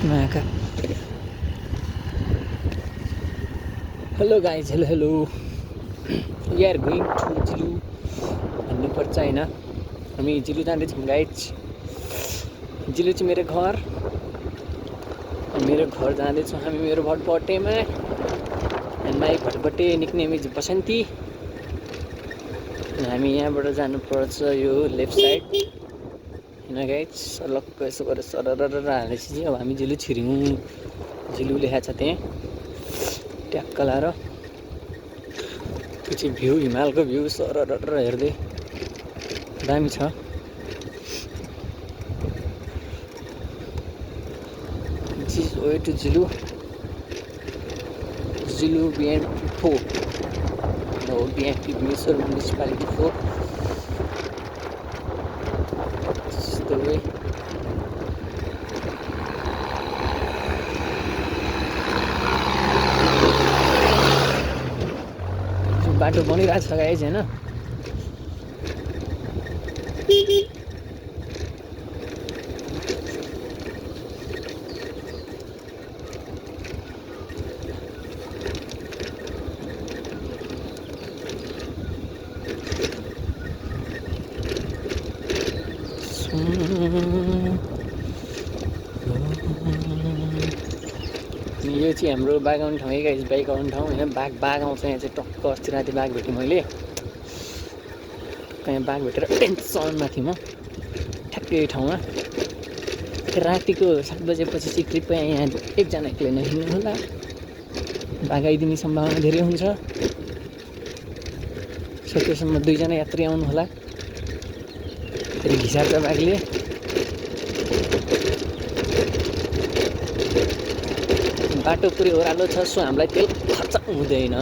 Mahaka hello guys hello we are going to जिलु भन्नुपर्छ होइन हामी जिलु जाँदैछौँ गाइज जिलु चाहिँ मेरो घर जाँदैछौँ हामी मेरो भटबटेमा एन्ड माई भटबटे निक्नेम इज बसन्ती हामी यहाँबाट जानुपर्छ यो लेफ्ट साइड होइन गाइज सलक्क यसो गरेर सरर हालेपछि अब हामी जिलु छिर्यौँ जिलु लेखा छ त्यहाँ ट्याक्क लाएर त्यो चाहिँ भ्यू हिमालको भ्यू सरर हेर्दै दामी छ दिस इज वे टु जिलु बिएमपी 4 हो BMP Bhubaneswar municipality 4 this is the way बाटो बनिरहेको छ गाइज होइन यो चाहिँ हाम्रो बाघ आउने ठाउँ है गाइज बाइक आउने ठाउँ होइन बाघ आउँछ यहाँ चाहिँ टक्क अस्ति राति बाघ भेटेँ मैले यहाँ बाघ भेटेर टेन्सनमा थिएँ म ठ्याक्कै ठाउँमा रातिको 7 बजेपछि चाहिँ कृपया यहाँ एकजना एक्लै नहिँड्नु होला बाघ आइदिने सम्भावना धेरै हुन्छ सकेसम्म 2 जना यात्री आउनु होला फेरि घिसार्छ बाघले बाटो पुरै ओह्रालो छ सो हामीलाई तेल खर्च हुँदैन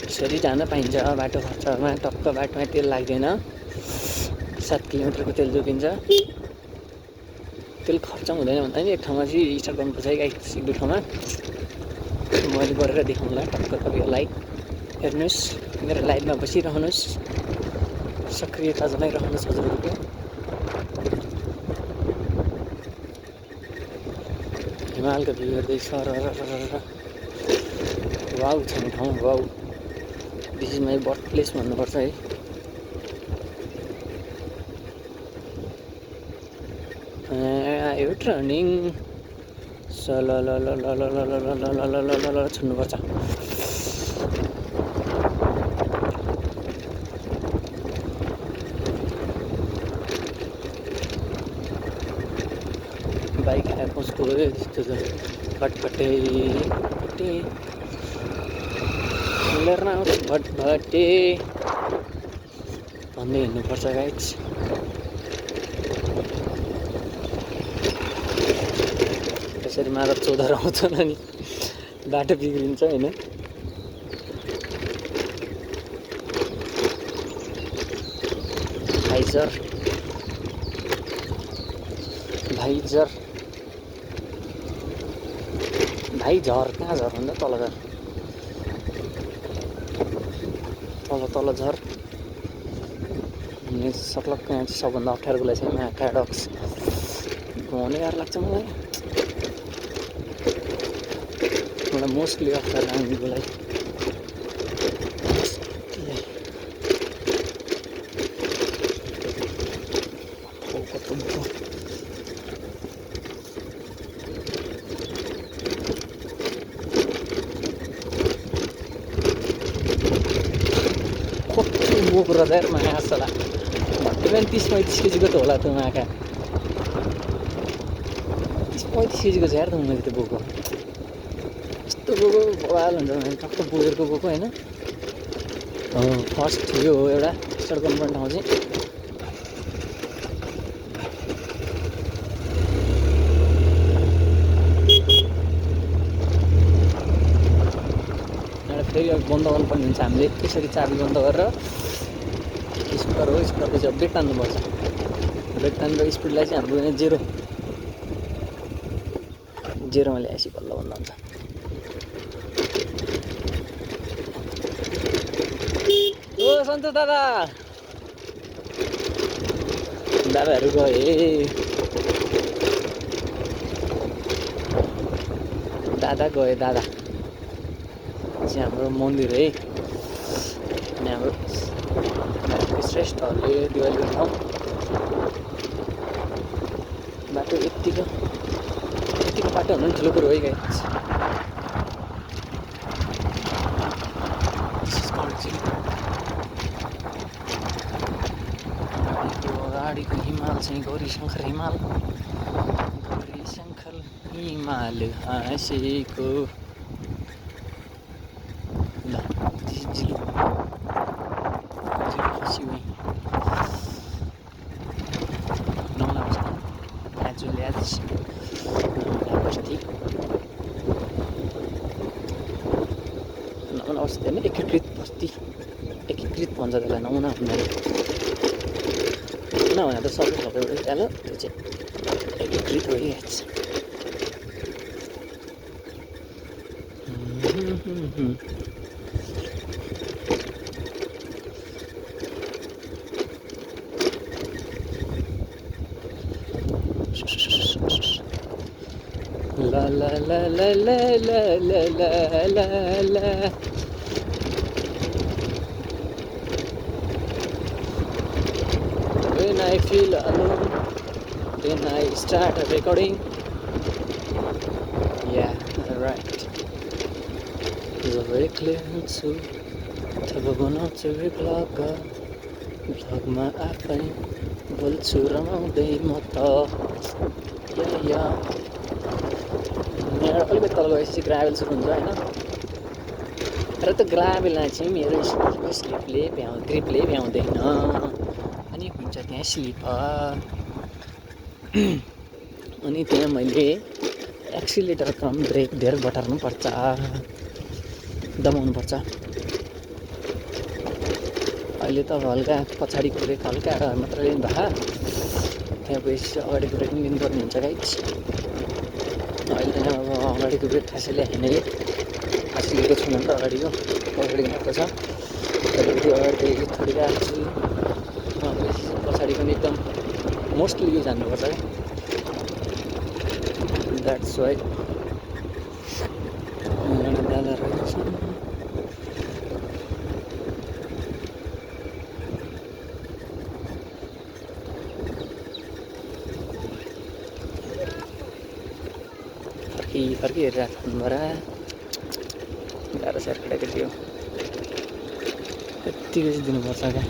यसरी जान पाइन्छ बाटो खर्चमा टक्क बाटोमा तेल लाग्दैन 7 किलोमिटरको तेल जोगिन्छ तेल खर्च हुँदैन भन्दा नि एक ठाउँमा चाहिँ स्टार्ट गर्नुपर्छ है गाइस सिक्दो ठाउँमा मैले गरेर देखाउँला टक्क तपाईँहरूलाई हेर्नुहोस् मेरो लाइभमा बसिरहनुहोस् सक्रियता जनाइरहनुहोस् हजुरहरूको हिमालको भ्यू हेर्दै सरर वाउ छ ठाउँ wow this is my birth place भन्नुपर्छ है आयो टर्निङ सल छुन्नुपर्छ बाइक आएर कस्तो त्यस्तो छ भटभटे लिएर आउँछ भटभटे भन्दै हिँड्नुपर्छ गाइज त्यसरी मार चौधर आउँछ नि बाटो बिग्रिन्छ होइन भाइझर कहाँ झर भन्दा तल झर झर सक्लक्क यहाँ चाहिँ सबभन्दा अप्ठ्यारोको लागि चाहिँ महाकाडक्स घुमाउने गाह्रो लाग्छ मलाई मोस्टली अप्ठ्यारो लाग्नेको लागि बोक्रो चाहिँ मासला भट्टी पनि 30-35 केजीको त होला त्यो माका 30-35 केजीको छ यार त मैले त्यो बोको यस्तो बोको बवाल हुन्छ भने टक्क बोकेरको बोको होइन फर्स्ट यो हो एउटा स्टार्ट गर्नुपर्ने ठाउँ चाहिँ एउटा फेरि बन्द गर्नुपर्ने हुन्छ हामीले त्यसरी चाबी बन्द गरेर स्पिकर हो स्पिकरको चाहिँ ब्रेक तान्नुपर्छ ब्रेक तानेर स्पिडलाई चाहिँ हाम्रो यहाँ जेरोमा ल्याएपछि बल्ल बन्द हुन्छ ओ सन्तोष दादाहरू गए दादा गए दादा चाहिँ हाम्रो मन्दिर है। अनि हाम्रो श्रेष्ठहरूले दिवाली गर्ने ठाउँ। बाटो यत्तिको बाटो हुनु पनि ठुलो कुरो है गाइस। अगाडिको हिमाल चाहिँ गौरीशङ्कर हिमाल हाँसेको ल जिलो खसी वहीँ 9 बस्ती आजले आज 9 बस्ती होइन एकीकृत बस्ती एकीकृत भन्छ त्यसलाई 9 भन्नाले नभने त सबै सबै उयो त्यो चाहिँ एकीकृत भइहाल्छ। La la la la la la la la la la. When I feel alone, then I start recording. Yeah, right. जब एक्लै हुन्छु तब बनाउँछु भ्लग भ्लगमा आफै बोल्छु रमाउँदै म त या मेरो अलिकति तल गएपछि ग्राभेल सुरु हुन्छ होइन। र त्यो ग्राभेलमा चाहिँ मेरो ग्रिपले भ्याउँदैन अनि हुन्छ त्यहाँ स्लिपर। अनि त्यहाँ मैले एक्सिलेटर कम ब्रेक धेर बटार्नु पर्छ दबाउनु पर्छ। अहिले त हल्का पछाडिको ब्रेक हल्का मात्र लिनु भए त्यहाँ गएपछि अगाडिको ब्रेक पनि लिनुपर्ने हुन्छ गाइस। अहिले त अब अगाडिको ब्रेक खासैले होइन है खासैको छैन नि त अगाडिको मात्र छ। अलिकति अगाडि थोरै गएको छु पछाडिको पनि एकदम मोस्टली युज हान्नुपर्छ क्या। द्याट्स वाइ दादा रहेछ। फर्की हेरेर खानुभरा गाह्रो साह्रो केटाकेटी हो यत्तिको चाहिँ दिनुपर्छ क्या।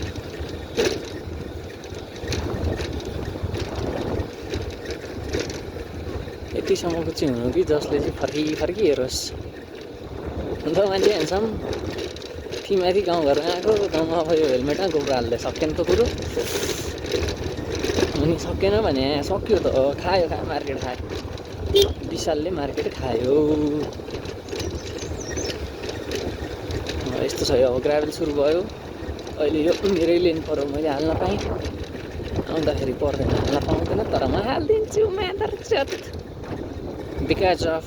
यतिसम्मको चाहिँ हुनु कि जसले चाहिँ फर्की हेरोस्। अन्त मान्छे हेर्छौँ थिमाथि गाउँघरमा आएको गाउँमा अब यो हेलमेटमा गोब्रो हाल्दै सकेन त कुरो। अनि सकेन भने सक्यो त खायो मार्केट खायो विशालले मार्केट खायो। यस्तो छ अब ग्राभेल सुरु भयो। अहिले यो मेरै लेन पऱ्यो मैले हाल्न पाएँ आउँदाखेरि पर्दैन हाल्न पाउँदैन तर म हालिदिन्छु म्यादर चत बिकज अफ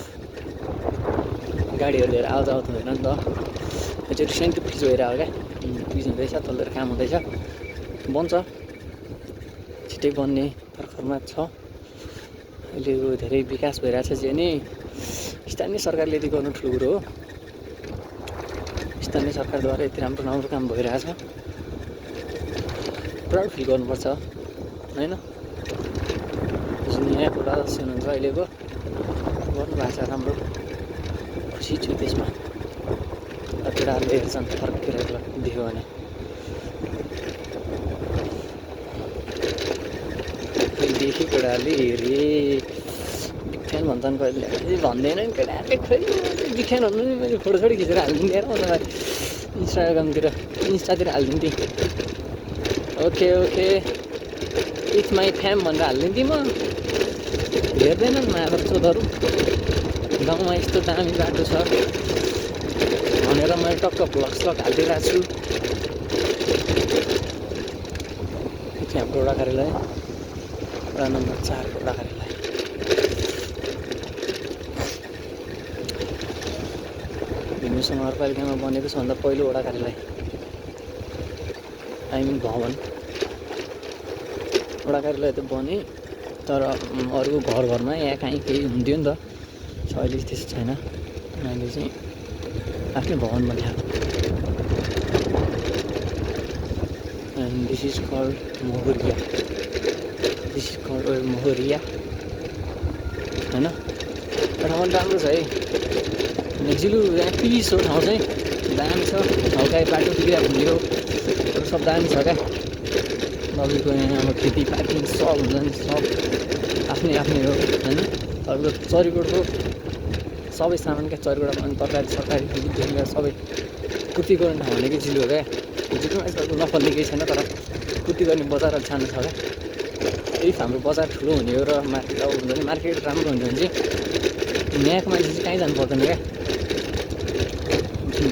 गाडीहरू लिएर आउट हुँदैन नि त। यो चाहिँ रिसेन्टली फ्रिज भइरहेको क्या फ्रिज हुँदैछ तलतिर काम हुँदैछ बन्छ छिट्टै बन्ने भर्खरमा छ। अहिले यो धेरै विकास भइरहेछ चाहिँ नि स्थानीय सरकारले यति गर्नु ठुलो कुरो हो। स्थानीय सरकारद्वारा यति राम्रो काम भइरहेछ प्राउड फिल गर्नुपर्छ होइन। जुन यहाँको सदस्य हुनुहुन्छ अहिलेको गर्नुभएको छ राम्रो खुसी छु त्यसमा। केटाहरूले हेर्छन् फर्केर देख्यो भने देखेँ केटाहरूले हेरे बिख्यान भन्छन् कहिले भन्दैन नि केटाहरूले खोइ बिख्यान भन्नु नि मैले फोटो खिचेर हालिदिन्थेँ हेर उनीहरूलाई इन्स्टातिर हालिदिन्थेँ। ओके इट्स माई फ्याम भनेर हालिदिन्थेँ म। हेर्दैनन् मात्र चोदहरू गाउँमा यस्तो दामी बाटो छ भनेर मैले टक्क भ्लग हालिदिइरहेको छु। हाम्रो वडा कार्यालय वडा नम्बर 4 वडा कार्यालय। भिन्नु नगरपालिकामा बनेको सबभन्दा पहिलो वडा कार्यालय आई मिन भवन। वडा कार्यालय त बने तर अरू घरमा यहाँ कहीँ केही हुन्थ्यो नि त अहिले त्यस्तो छैन। मैले चाहिँ आफ्नै भवन बनाएको एन्ड दिस इज कल्ड मोहरिया होइन ठाउँ राम्रो छ है नेक्जिलु यहाँ पिस हो ठाउँ चाहिँ दामी छ हल्का बाटो पुगेर घुमेको सब दामी छ क्या तपाईँको यहाँ अब खेतीपाती सब हुन्छ नि सब आफ्नै हो होइन तपाईँको चरीकोटको सबै सामान क्या चरीकोट अनि तरकारी सरकारीदेखि लिएर सबै पूर्ति गर्ने ठाउँ भनेकै जिल्लो हो क्या जिल्लोमा यस्तो नफल्ने केही छैन तर पूर्ति गर्ने बजारहरू छान्नु छ क्या इफ हाम्रो बजार ठुलो हुने हो र मार्केट अब हुन्छ नि मार्केट राम्रो हुने भने चाहिँ यहाँको मान्छे चाहिँ कहीँ जानु पर्दैन क्या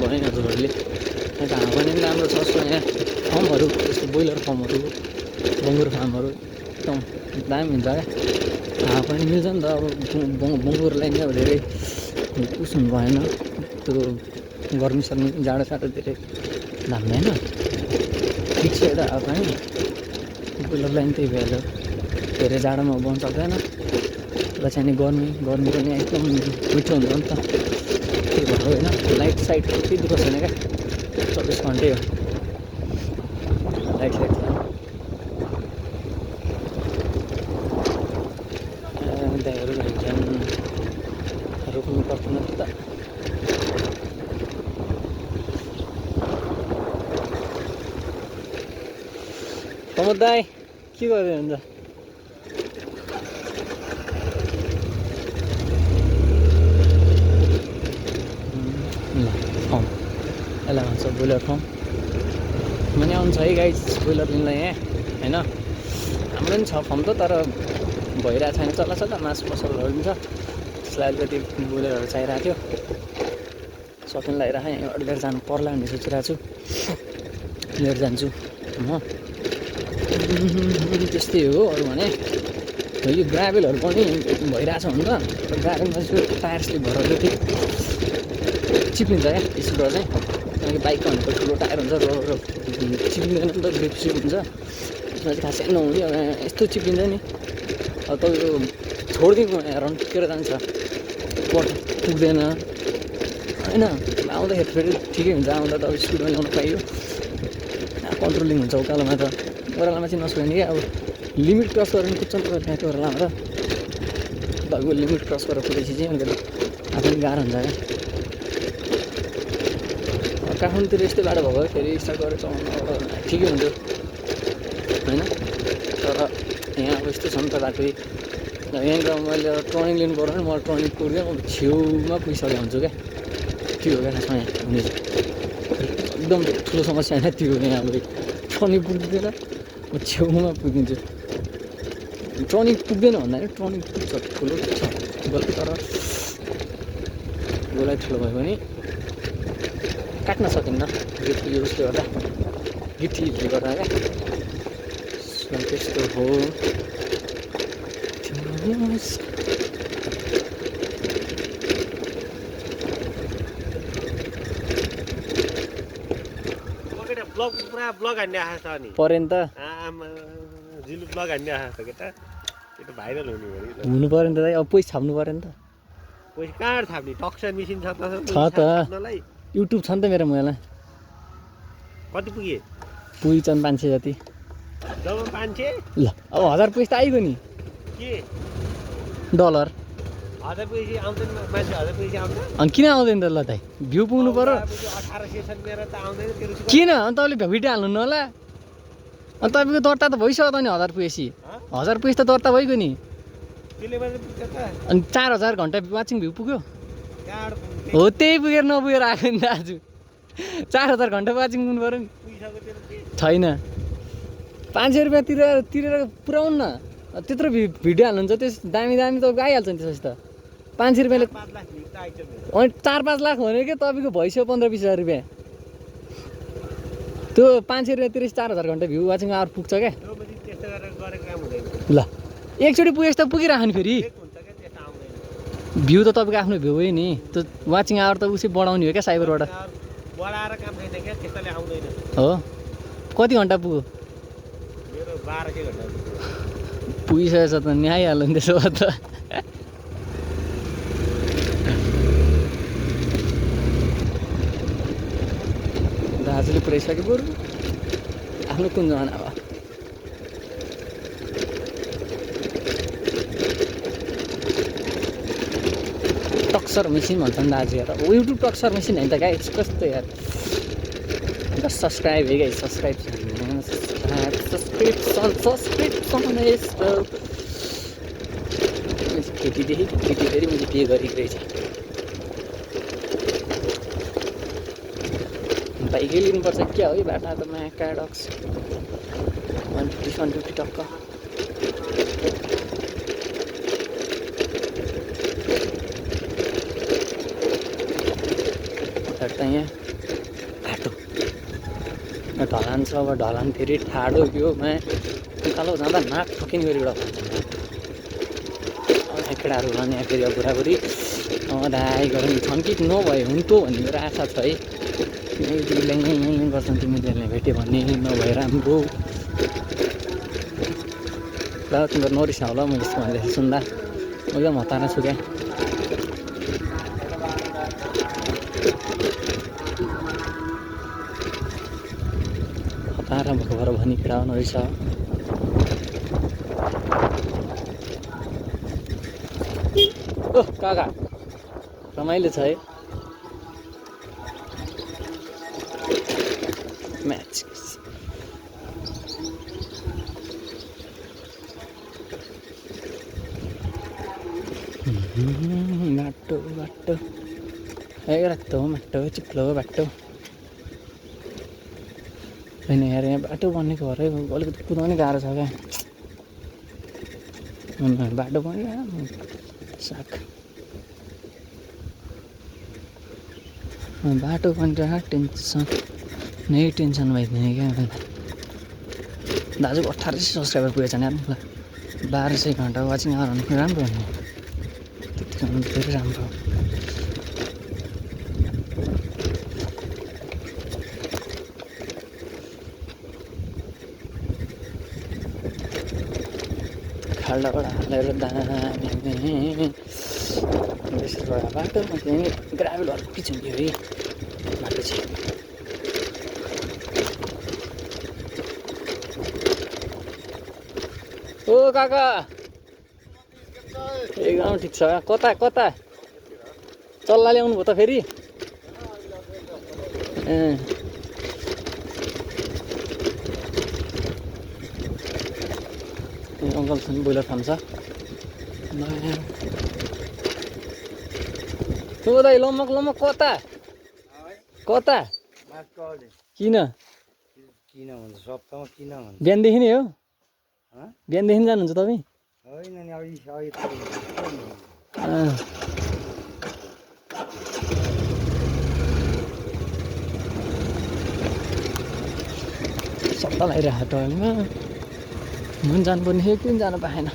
भएन हजुरहरूले यहाँ त हाम्रो पनि राम्रो छ यहाँ फर्महरू जस्तो ब्रोइलर फर्महरू बङ्गुर फार्महरू एकदम दामी हुन्छ क्या हावा पनि मिल्छ नि त अब बङ्गुरलाई नै अब धेरै उस हुनु भएन त्यो गर्मी सर्मी जाडो साडो धेरै धाम्दैन ठिक छ यता हावा पानी ब्रोइलरलाई पनि त्यही भइहाल्यो धेरै जाडोमा बस्नु सक्दैन र चाहिँ गर्मी पनि एकदम मिठो हुन्छ नि त त्यही भएर होइन लाइट साइड केही दुःख छैन क्या 24 घन्टै हो लाइट साइड दाइहरू भन्छन् रोक्नु पर्दैन त प्रमोद दाई के गर्दै हुन्छ फर्म यसलाई भन्छ ब्रोइलर फर्म पनि आउनु छ है गाई ब्रोइलर लिनलाई यहाँ होइन हाम्रो पनि छ फर्म त तर भइरहेको छैन चल्ला मासु पसलहरू पनि छ त्यसलाई अलिकति ब्रोइलरहरू चाहिरहेको थियो सकिन लगाइरहेको यहाँ लिएर जानु पर्ला भन्ने सोचिरहेको छु लिएर जान्छु म त्यस्तै हो अरू भने यो ग्राभेलहरू पनि भइरहेछ हुन त ग्राभेलमा चाहिँ टायर्सले भरेर चाहिँ चिप्लिन्छ क्या स्कुटर चाहिँ किनकि बाइकको भनेको ठुलो टायर हुन्छ र चिप्लिँदैन नि त ग्रिप सिप हुन्छ त्यसमा चाहिँ खासै नहुने यस्तो चिप्लिन्छ नि अब तपाईँको छोडिदिनु रन टिकेर जान्छ पट पुग्दैन होइन आउँदाखेरि फेरि ठिकै हुन्छ आउँदा त अब स्कुलमा ल्याउनु पाइयो कन्ट्रोलिङ हुन्छ उकालोमा त ओह्रालोमा चाहिँ नसक्यो नि क्या अब लिमिट क्रस गरेर कुद्छ नि तपाईँ त्यहाँको ओह्रालोमा त तपाईँको लिमिट क्रस गरेर कुदेपछि चाहिँ अलिकति आफै गाह्रो हुन्छ क्या काठमाडौँतिर यस्तै बाटो भएको फेरि स्टार्ट गरेर चलाउनु ठिकै हुन्छ होइन तर यहाँ अब यस्तो छ नि त बाटो यहाँनिर मैले टर्निङ लिनु पर्यो भने मलाई टर्निङ पुग्दैन अब छेउमा पुगिसकेको हुन्छु क्या त्यो हो क्या खासमा यहाँ हुने एकदम ठुलो समस्या होइन त्यो यहाँ अब टर्निङ पुग्दैन म छेउमा पुगिदिन्छु टर्निङ पुग्दैन भन्दाखेरि टर्निङ पुग्छ ठुलो छ गल्ती तर गोलाई ठुलो भयो भने काट्न सकिन्न गिटी युजले गर्दा गिटीले गर्दा क्या त्यस्तो हो ब्लग हान्ने आशा छ नि परेन त जिल्लु ब्लग हान्ने आशा छ केटा त्यो भाइरल हुनु पऱ्यो नि त अब पैसा छाप्नु पऱ्यो नि त पैसा कहाँ छाप्ने टक्सन मेसिन छ त युट्युब छ नि त मेरो मोबाइलमा कति पुगिछन् 500 जति जब 500 ल अब 1000 पैसा त आइगयो नि के डलर 1000 पैसा आउँदैन मान्छे 1000 पैसा आउँछ अनि किन आउँदैन त ल दाइ भ्यू पुग्नु पर्यो 1800 छ मेरो त आउँदैन तेरो किन अनि तपाईँले भिडियो हाल्नु न होला अनि तपाईँको दर्ता त भइसक्यो त नि 1000 पैसा 1000 पैसा त दर्ता भइगयो नि त्यसले मात्रै पुग्छ त अनि 4000 घन्टा वाचिङ भ्यू पुग्यो कार्ड हो त्यही पुगेर नपुगेर आएको नि दाजु 4000 घन्टा वाचिङ पुग्नु पऱ्यो नि पुगिसक्यो तेरो के छैन 500 रुपियाँ तिरेर पुऱ्याउनु न त्यत्रो भिडियो हाल्नुहुन्छ त्यस दामी त आइहाल्छ नि त्यसपछि त 500 रुपियाँले 5 लाख भिड त आइछ मेरो अनि 4-5 लाख भने के तपाईँको भइसक्यो 15-20 हजार रुपियाँ त्यो 500 रुपियाँ तिरेपछि 4000 घन्टा भ्यू वाचिङ आवर पुग्छ क्या त्यो पनि त्यस्तो गरेर गरेको काम हुँदैन ल एकचोटि पुगेपछि त पुगिराख्यो नि फेरि एक हुन्छ क्या त्यस्तो आउँदैन भ्यू त तपाईँको आफ्नो भ्यू हो नि त्यो वाचिङ आवर त उसै बढाउने हो क्या साइबरबाट बढाएर काम छैन क्या त्यस्तोले आउँदैन हो कति घन्टा पुग्यो मेरो 12 के घन्टा पुगिसकेछ त नि आइहाल्यो नि त्यसो भए त दाजुले पुऱ्याइसके बरु आफ्नो कुन जमाना अब टक्सर मेसिन भन्छन् दाजु यार युट्युब टक्सर मेसिन होइन त गाइस कस्तो यार बस सब्सक्राइब है गाइस सब्सक्रिप्सन यस्तो केटीदेखि केटी फेरि मैले पे गरेको रहेछ बाइकै लिनुपर्छ क्या हो बाटा त म्याकाडक्स 150 टक्क त यहाँ बाटो ढलान छ अब ढलान फेरि ठाडो यो उकालो जाँदा नाक ठोकिने गरी एउटा केटाहरू भने यहाँ फेरि अब बुढाबुढी दाइ गरौँ छन् कि नभए हुन्थ्यो भन्ने मेरो आशा छ है यहीँ गर्छन् तिमीले भेट्यो भने नभए राम्रो ल तिम्रो नरिसा होला म यस्तो भन्दैछु सुन्दा म एकदम हतारमा छु क्या हतारा भएको भएर भनी केटा नरिसा ओह काका रमाइलो छ है म्याच बाटो बाटो रातो बाटो चिप्लो बाटो होइन यार यहाँ बाटो बनेको भएर अलिकति कुदाउनै गाह्रो छ क्या बाटो बन्यो साग बाटो बनिरहेको टेन्सन नै टेन्सन भइदिने क्या दाजुको 1800 सब्सक्राइबर पुगेछ नि ल 1200 घन्टा वाचिङ आवर भन्नु राम्रो हो नि त्यतिको धेरै राम्रो खाल्डाबाट हालेर दामी बाटोमा चाहिँ ग्राभल अर्कै छ नि है बाटो चाहिँ ओ काका एकदम ठिक छ कता कता चल्ला ल्याउनु भयो त फेरि अङ्कल छन् बोइलर फार्म छ ओ दाइ लम्मक लम्मक कता कता किन बिहानदेखि नै हो बिहानदेखि जानुहुन्छ तपाईँ सट्टा लगाइरहेको टोलमा मन जानुपर्ने थियो किन जानु पाएन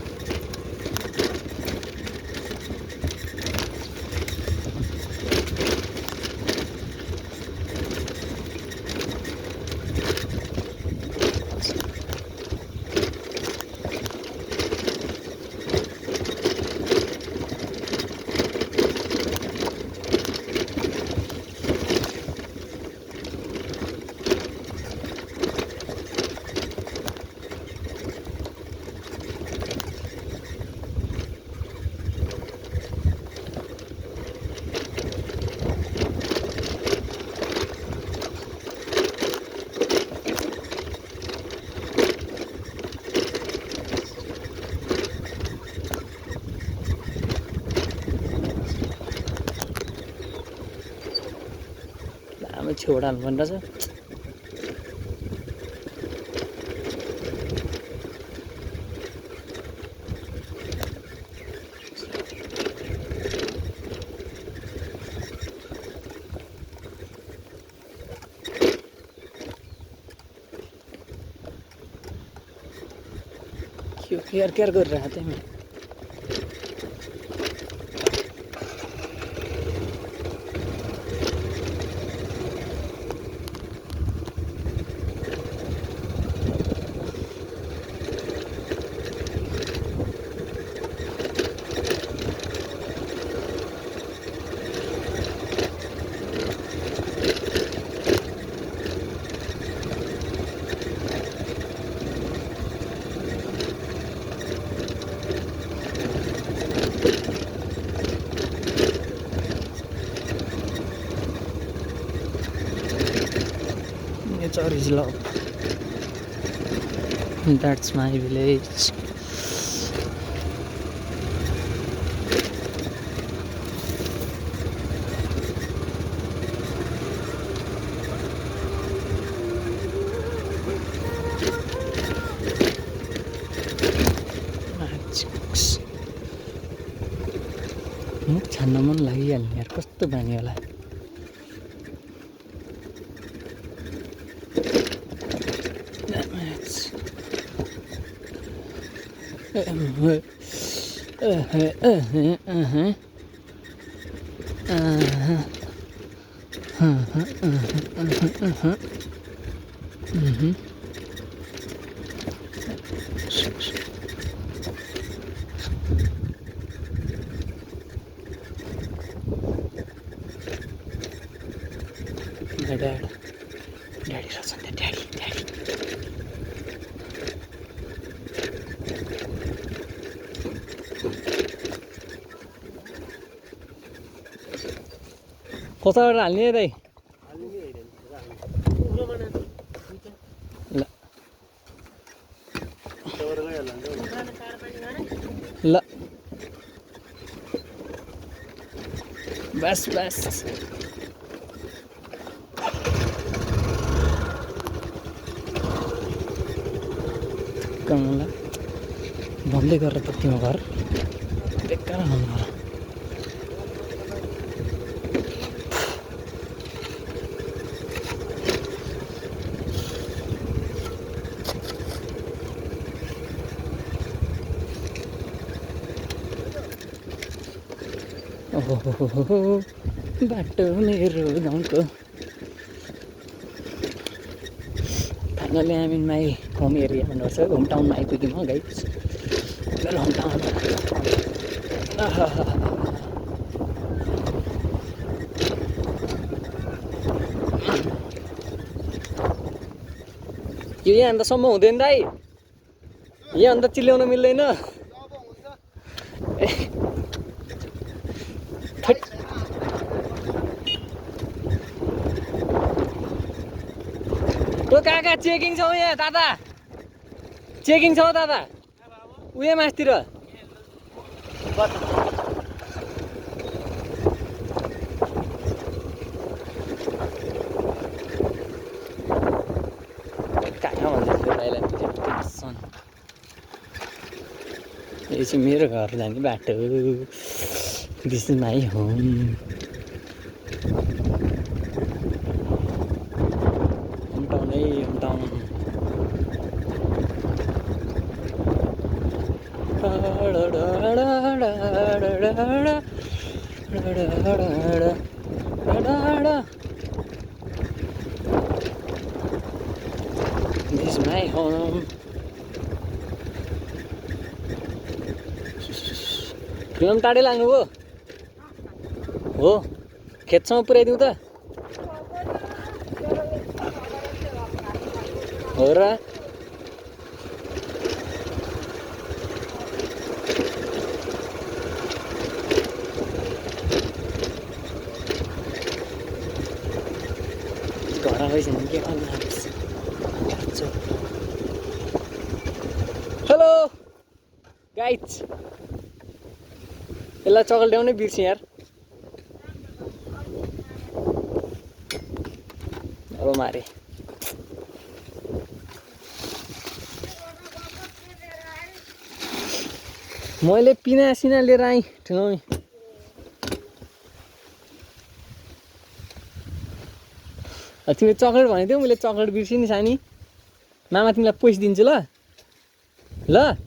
छेउडा हाल्नु पर्ने रहेछ केयर केयर गरिरहेको थिएँ म Nature is love. That's my village. मुख छान्न मन लागिहाल्ने यार कस्तो बानी होला My dad. Daddy Rajan, daddy. कताबाट हाल्ने दाइ ल ल बस कमला भन्दै गरेर त तिम्रो घर बेकार भन्नु होला ओहो बाटो मेरो गाउँको finally I in my home area भन्नुपर्छ होम टाउनमा आइपुग्यौँ म गाइस मेरो होम टाउन यो यहाँ अन्त हुँदैन दाइ यहाँ अन्त चिल्याउन मिल्दैन तो कहाँ चेकिङ छ यहाँ दादा चेकिङ छ दादा उयो मासतिर कहाँ भन्दैछु यो चाहिँ मेरो घर जाने बाटो this is my home This is my home. Film टाढै लाग्नु हो खेतसम्म पुर्याइदिउँ त हो र घर आइसक्यो के हेलो गाइज यसलाई चकल ल्याउनै बिर्सेँ यार अब मारे मैले पिना सिना लिएर आएँ ठुलो तिमीले चकलेट भनेको थियौ मैले चकलेट बिर्सेँ नि सानी मामा तिमीलाई पैसा दिन्छु ल